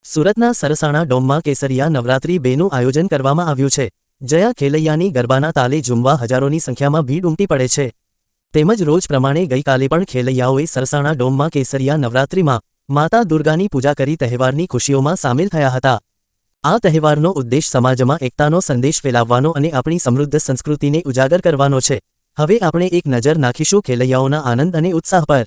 સુરતના સરસાણા ડોમમાં કેસરિયા નવરાત્રી 2નું આયોજન કરવામાં આવ્યું છે। જયા ખેલૈયાની ગરબાના તાલે ઝૂમવા હજારોની સંખ્યામાં ભીડ ઉમટી પડે છે। તેમજ રોજ પ્રમાણે ગઈકાલે પણ ખેલૈયાઓએ સરસાણા ડોમમાં કેસરિયા નવરાત્રીમાં માતા દુર્ગાની પૂજા કરી તહેવારની ખુશીઓમાં સામેલ થયા હતા। આ તહેવારનો ઉદ્દેશ સમાજમાં એકતાનો સંદેશ ફેલાવવાનો અને આપણી સમૃદ્ધ સંસ્કૃતિને ઉજાગર કરવાનો છે। હવે આપણે એક નજર નાખીશું ખેલૈયાઓના આનંદ અને ઉત્સાહ પર।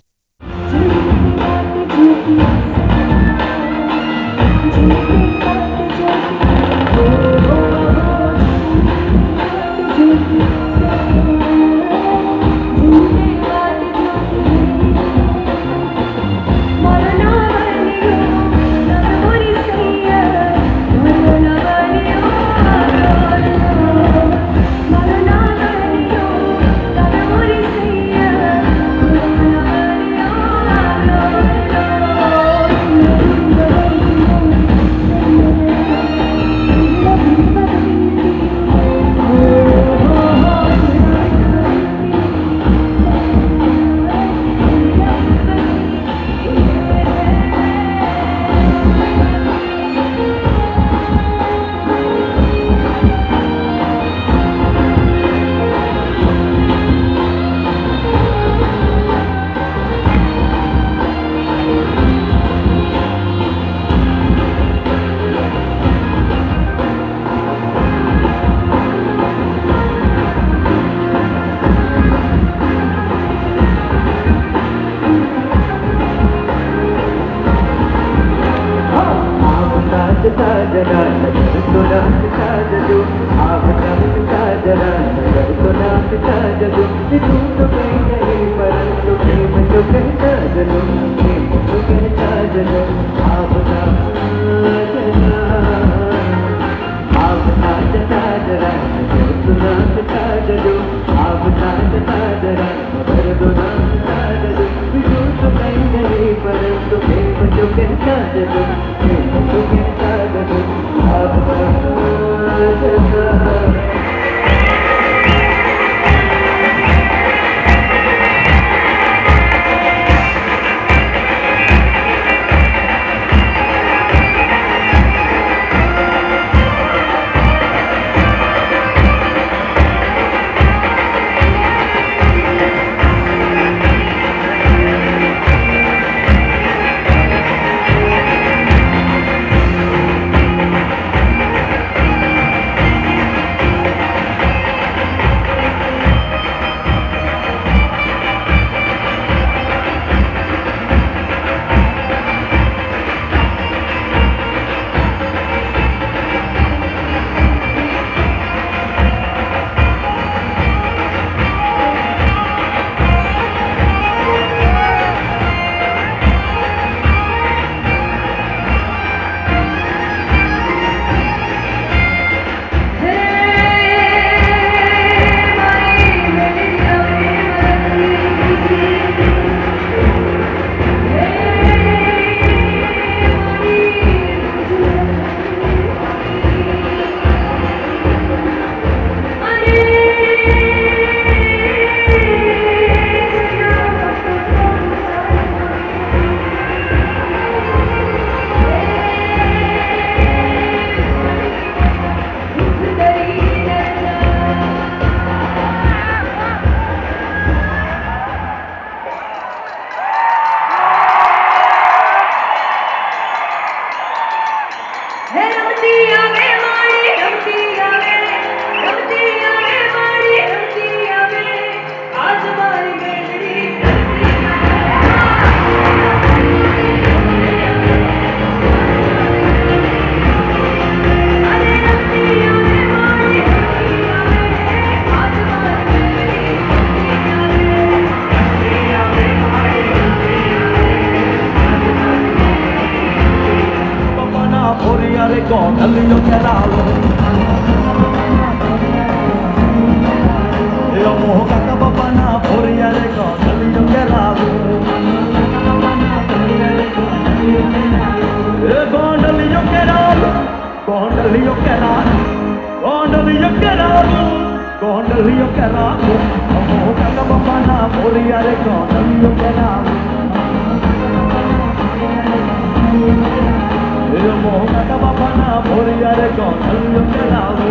મોહના બાપાના ભોળિયારે ગોંધલ્યો ચલાવો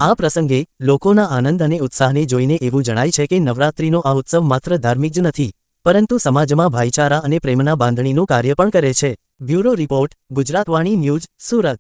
આ પ્રસંગે લોકોના આનંદ અને ઉત્સાહને જોઈને એવું જણાય છે કે નવરાત્રિનો આ ઉત્સવ માત્ર ધાર્મિક જ નથી પરંતુ સમાજમાં ભાઈચારા અને પ્રેમના બાંધણીનું કાર્ય પણ કરે છે. Bureau report, Gujaratvani news, Surat.